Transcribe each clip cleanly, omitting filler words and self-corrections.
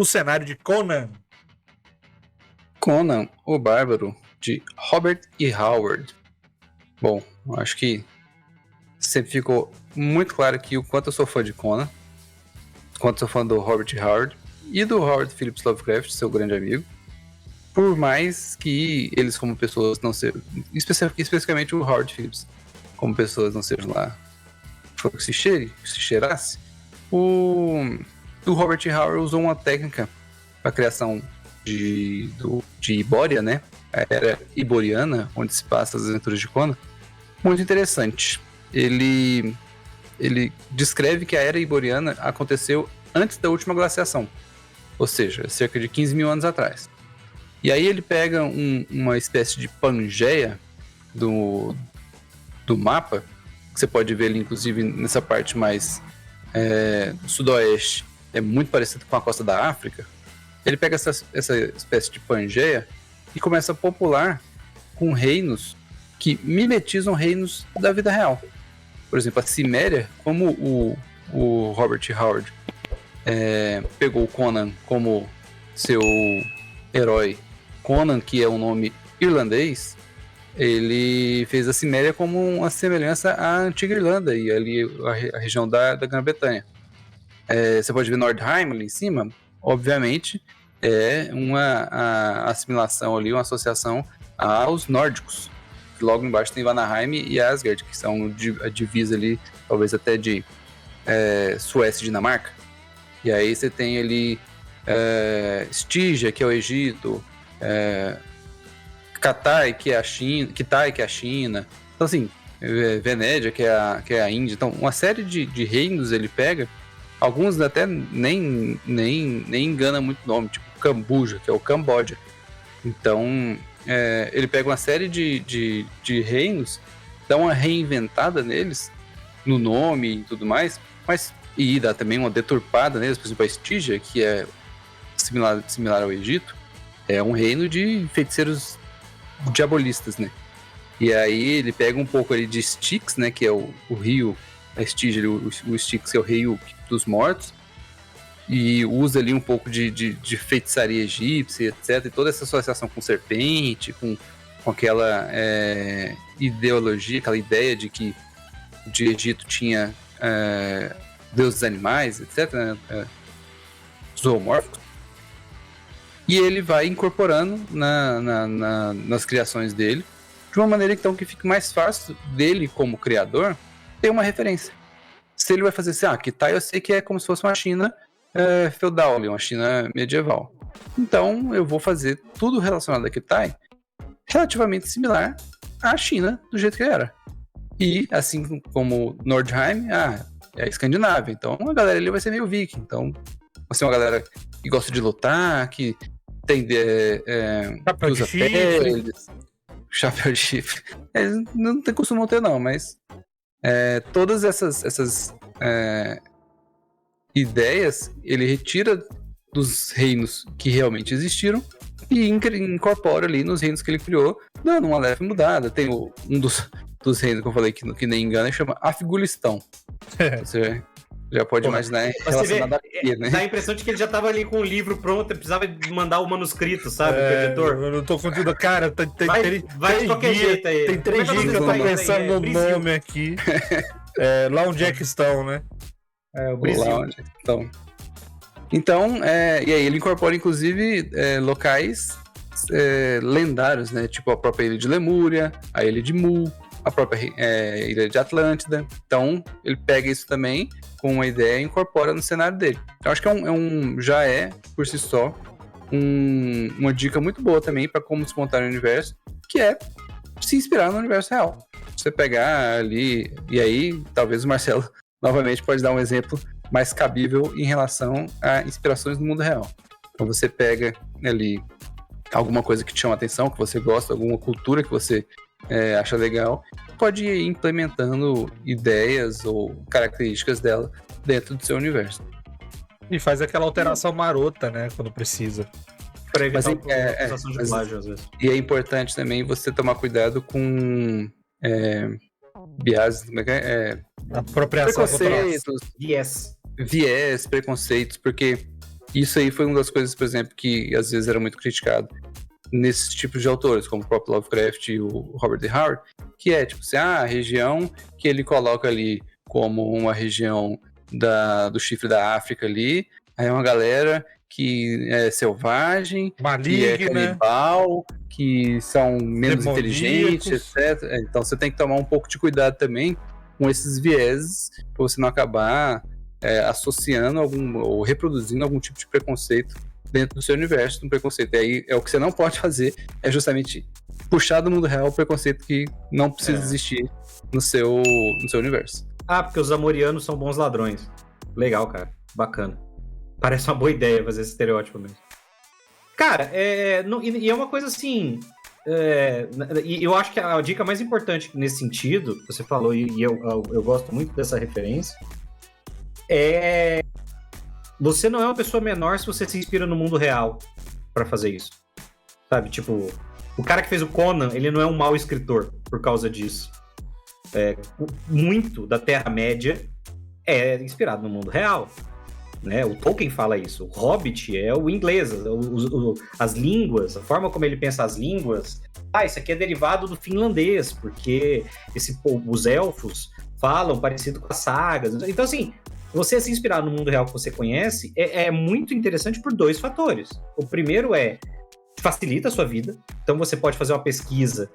o cenário de Conan. Conan, o Bárbaro, de Robert E. Howard. Bom, acho que sempre ficou muito claro aqui o quanto eu sou fã de Conan, o quanto eu sou fã do Robert E. Howard e do Howard Phillips Lovecraft, seu grande amigo. Por mais que eles como pessoas não sejam, especificamente o Howard Phillips, como pessoas não sejam lá, que se cheirasse, o Robert E. Howard usou uma técnica para a criação de Ibória, né? A era iboriana, onde se passa as aventuras de Conan, muito interessante. Ele descreve que a era iboriana aconteceu antes da última glaciação, ou seja, cerca de 15 mil anos atrás. E aí ele pega uma espécie de Pangeia do mapa, que você pode ver ali, inclusive, nessa parte mais sudoeste, é muito parecido com a costa da África. Ele pega essa espécie de Pangeia e começa a popular com reinos que mimetizam reinos da vida real. Por exemplo, a Ciméria, como o Robert Howard pegou o Conan como seu herói, Conan, que é um nome irlandês, ele fez a Ciméria como uma semelhança à antiga Irlanda e ali a região da Grã-Bretanha. Você pode ver Nordheim ali em cima, obviamente é uma assimilação ali, uma associação aos nórdicos. Logo embaixo tem Vanaheim e Asgard, que são a divisa ali, talvez até de Suécia e Dinamarca. E aí você tem ali Stygia, que é o Egito, Kitai, que é a China. Então, assim, Venédia, que é a Índia. Então, uma série de reinos ele pega. Alguns até nem engana muito o nome, tipo Camboja, que é o Camboja. Então, ele pega uma série de reinos, dá uma reinventada neles, no nome e tudo mais, e dá também uma deturpada neles. Por exemplo, a Stygia, que é similar ao Egito, é um reino de feiticeiros diabolistas, né? E aí ele pega um pouco ali de Styx, né, que é o rio, a Stygia, o Styx, que é o rei dos mortos, e usa ali um pouco de feitiçaria egípcia, etc. E toda essa associação com serpente, com aquela ideologia, aquela ideia de que o Egito tinha deuses animais, etc., né, zoomórficos. E ele vai incorporando nas criações dele, de uma maneira então que fique mais fácil dele como criador ter uma referência. Se ele vai fazer assim, Kitai eu sei que é como se fosse uma China feudal, uma China medieval. Então eu vou fazer tudo relacionado a Kitai relativamente similar à China do jeito que era. E assim como Nordheim, é a Escandinávia. Então a galera ali vai ser meio viking. Então vai ser uma galera que gosta de lutar, que tem que usa peles, chapéu de chifre. Eles não costumam ter não, mas todas essas ideias ele retira dos reinos que realmente existiram e incorpora ali nos reinos que ele criou, dando uma leve mudada. Tem um dos reinos que eu falei que nem engana, que chama Afgulistão. Você já pode imaginar relacionado a quê, né? Dá a impressão de que ele já tava ali com o livro pronto, precisava mandar o manuscrito, sabe? Pro editor. Eu não tô contando, cara, vai de qualquer jeito aí. Tem 3 dias que eu tô pensando no nome aqui. Lá onde é que estão, né? O Brasil. Lá onde é que estão. Então, e aí ele incorpora, inclusive, locais lendários, né? Tipo a própria ilha de Lemúria, a ilha de Mu, a própria ilha de Atlântida. Então, ele pega isso também com uma ideia e incorpora no cenário dele. Eu acho que já é, por si só, uma dica muito boa também para como desmontar o universo, que é se inspirar no universo real. Você pegar ali, e aí talvez o Marcelo novamente pode dar um exemplo mais cabível em relação a inspirações no mundo real. Então você pega ali alguma coisa que te chama a atenção, que você gosta, alguma cultura que você acha legal, pode ir implementando ideias ou características dela dentro do seu universo. E faz aquela alteração marota, né, quando precisa. Pra evitar acusação de plágio, às vezes. E é importante também você tomar cuidado com biases, apropriação preconceitos, Viés, preconceitos, porque Isso aí foi uma das coisas, por exemplo, que às vezes era muito criticado nesses tipos de autores, como o próprio Lovecraft e o Robert D. Howard, que é tipo assim, a região que ele coloca ali como uma região do chifre da África ali, aí é uma galera que é selvagem, maligna, que é canibal, que são menos demoníacos. inteligentes, etc. Então você tem que tomar um pouco de cuidado também com esses vieses, para você não acabar associando ou reproduzindo algum tipo de preconceito dentro do seu universo, um preconceito. E aí é o que você não pode fazer, é justamente puxar do mundo real o preconceito que não precisa existir no seu universo. Porque os amorianos são bons ladrões. Legal, cara. Bacana. Parece uma boa ideia fazer esse estereótipo mesmo. Cara, e é uma coisa assim... e eu acho que a dica mais importante nesse sentido, que você falou, e eu gosto muito dessa referência, você não é uma pessoa menor se você se inspira no mundo real pra fazer isso. Sabe? Tipo, o cara que fez o Conan, ele não é um mau escritor por causa disso. Muito da Terra-média é inspirado no mundo real. Né? O Tolkien fala isso. O Hobbit é o inglês, as línguas, a forma como ele pensa as línguas. Isso aqui é derivado do finlandês, porque os elfos falam parecido com as sagas. Então, assim, você se inspirar no mundo real que você conhece é muito interessante por 2 fatores. O primeiro facilita a sua vida. Então, você pode fazer uma pesquisa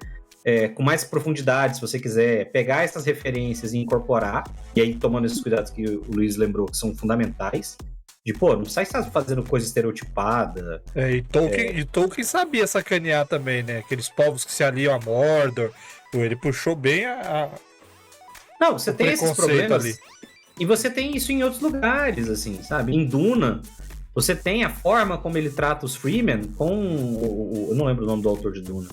com mais profundidade, se você quiser pegar essas referências e incorporar, e aí tomando esses cuidados que o Luiz lembrou, que são fundamentais, de, não sai fazendo coisa estereotipada. E Tolkien sabia sacanear também, né? Aqueles povos que se aliam a Mordor, ele puxou bem Não, você tem esses problemas, ali. E você tem isso em outros lugares, assim, sabe? Em Duna, você tem a forma como ele trata os Freemen com eu não lembro o nome do autor de Duna.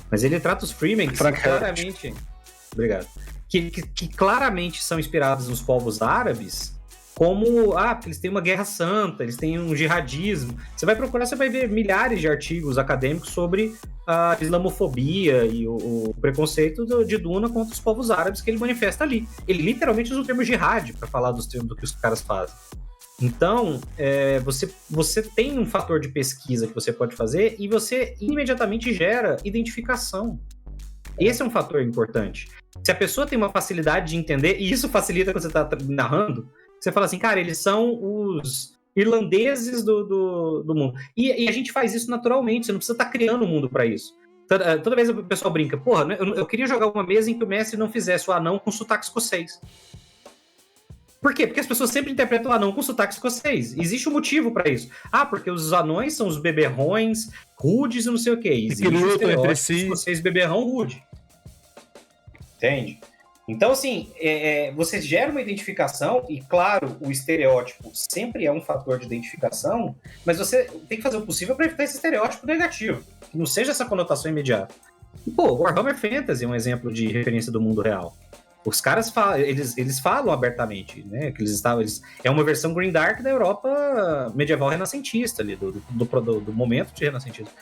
Mas ele trata os Freemen que claramente... Obrigado. Que claramente são inspirados nos povos árabes, como... porque eles têm uma guerra santa, eles têm um jihadismo. Você vai procurar, você vai ver milhares de artigos acadêmicos sobre a islamofobia e o preconceito de Duna contra os povos árabes que ele manifesta ali. Ele literalmente usa o termo jihad para falar do que os caras fazem. Então, você tem um fator de pesquisa que você pode fazer e você imediatamente gera identificação. Esse é um fator importante. Se a pessoa tem uma facilidade de entender, e isso facilita quando você está narrando, você fala assim, cara, eles são os irlandeses do mundo. E a gente faz isso naturalmente, você não precisa estar criando um mundo para isso. Toda vez o pessoal brinca, eu queria jogar uma mesa em que o mestre não fizesse o anão com sotaque escocês. Por quê? Porque as pessoas sempre interpretam o anão com sotaque escocês. Existe um motivo pra isso. Porque os anões são os beberrões rudes e não sei o quê. Existe o estereótipo escocês beberrão rude. Entende? Então, assim, você gera uma identificação e, claro, o estereótipo sempre é um fator de identificação, mas você tem que fazer o possível para evitar esse estereótipo negativo, que não seja essa conotação imediata. Warhammer Fantasy é um exemplo de referência do mundo real. Os caras eles falam abertamente, né? Que é uma versão Green Dark da Europa medieval renascentista, ali, do momento de renascentismo.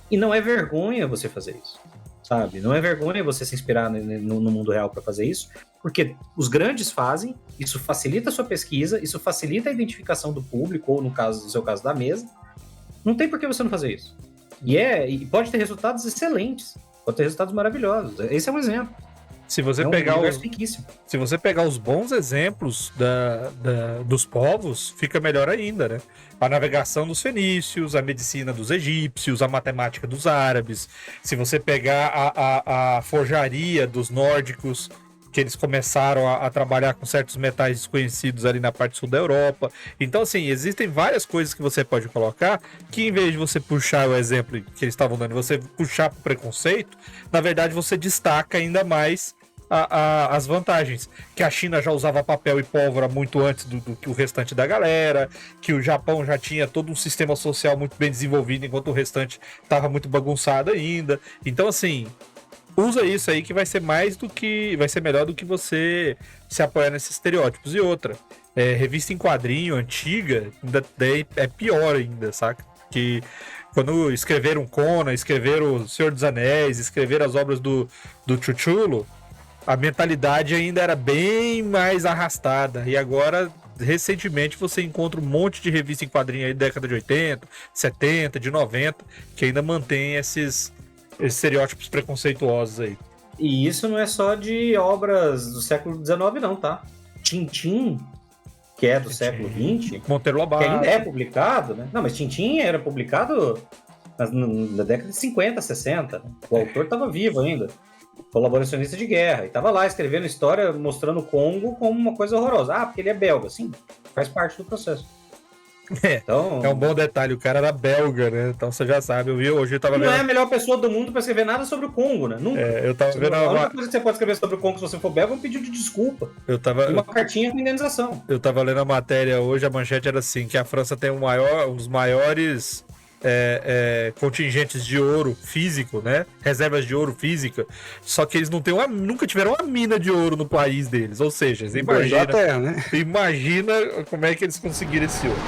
E não é vergonha você fazer isso, sabe? Não é vergonha você se inspirar no mundo real para fazer isso, porque os grandes fazem, isso facilita a sua pesquisa, isso facilita a identificação do público, ou no seu caso da mesa. Não tem por que você não fazer isso. E pode ter resultados excelentes, pode ter resultados maravilhosos. Esse é um exemplo. Se você pegar os bons exemplos dos povos, fica melhor ainda, né? A navegação dos fenícios, a medicina dos egípcios, a matemática dos árabes. Se você pegar a forjaria dos nórdicos, que eles começaram a trabalhar com certos metais desconhecidos ali na parte sul da Europa. Então, assim, existem várias coisas que você pode colocar que, em vez de você puxar o exemplo que eles estavam dando, você puxar para o preconceito, na verdade você destaca ainda mais as vantagens. Que a China já usava papel e pólvora muito antes do que o restante da galera, que o Japão já tinha todo um sistema social muito bem desenvolvido, enquanto o restante estava muito bagunçado ainda. Então, assim, usa isso aí que vai ser melhor do que você se apoiar nesses estereótipos. E outra, revista em quadrinho antiga ainda é pior ainda, saca? Que quando escreveram Conan, escreveram O Senhor dos Anéis, escreveram as obras do Cthulhu, a mentalidade ainda era bem mais arrastada. E agora recentemente você encontra um monte de revista em quadrinho aí da década de 80, 70, de 90, que ainda mantém esses estereótipos preconceituosos aí. E isso não é só de obras do século XIX, não, tá? Tintin, que é do século XX, Monteiro Lobato. que ainda é publicado, né? Não, mas Tintin era publicado na década de 50, 60. O autor estava vivo ainda, colaboracionista de guerra, e estava lá escrevendo história mostrando o Congo como uma coisa horrorosa. Ah, porque ele é belga, sim, faz parte do processo. Então, é um bom detalhe, o cara era belga, né? Então você já sabe, hoje eu tava vendo... Não é a melhor pessoa do mundo para escrever nada sobre o Congo, né? Nunca. Eu tava vendo a única coisa que você pode escrever sobre o Congo se você for belga é um pedido de desculpa. E uma cartinha com indenização. Eu tava lendo a matéria hoje, a manchete era assim, que a França tem um dos maiores contingentes de ouro físico, né? Reservas de ouro física, só que eles nunca tiveram uma mina de ouro no país deles, ou seja, você imagina, terra, né? imagina como é que eles conseguiram esse ouro.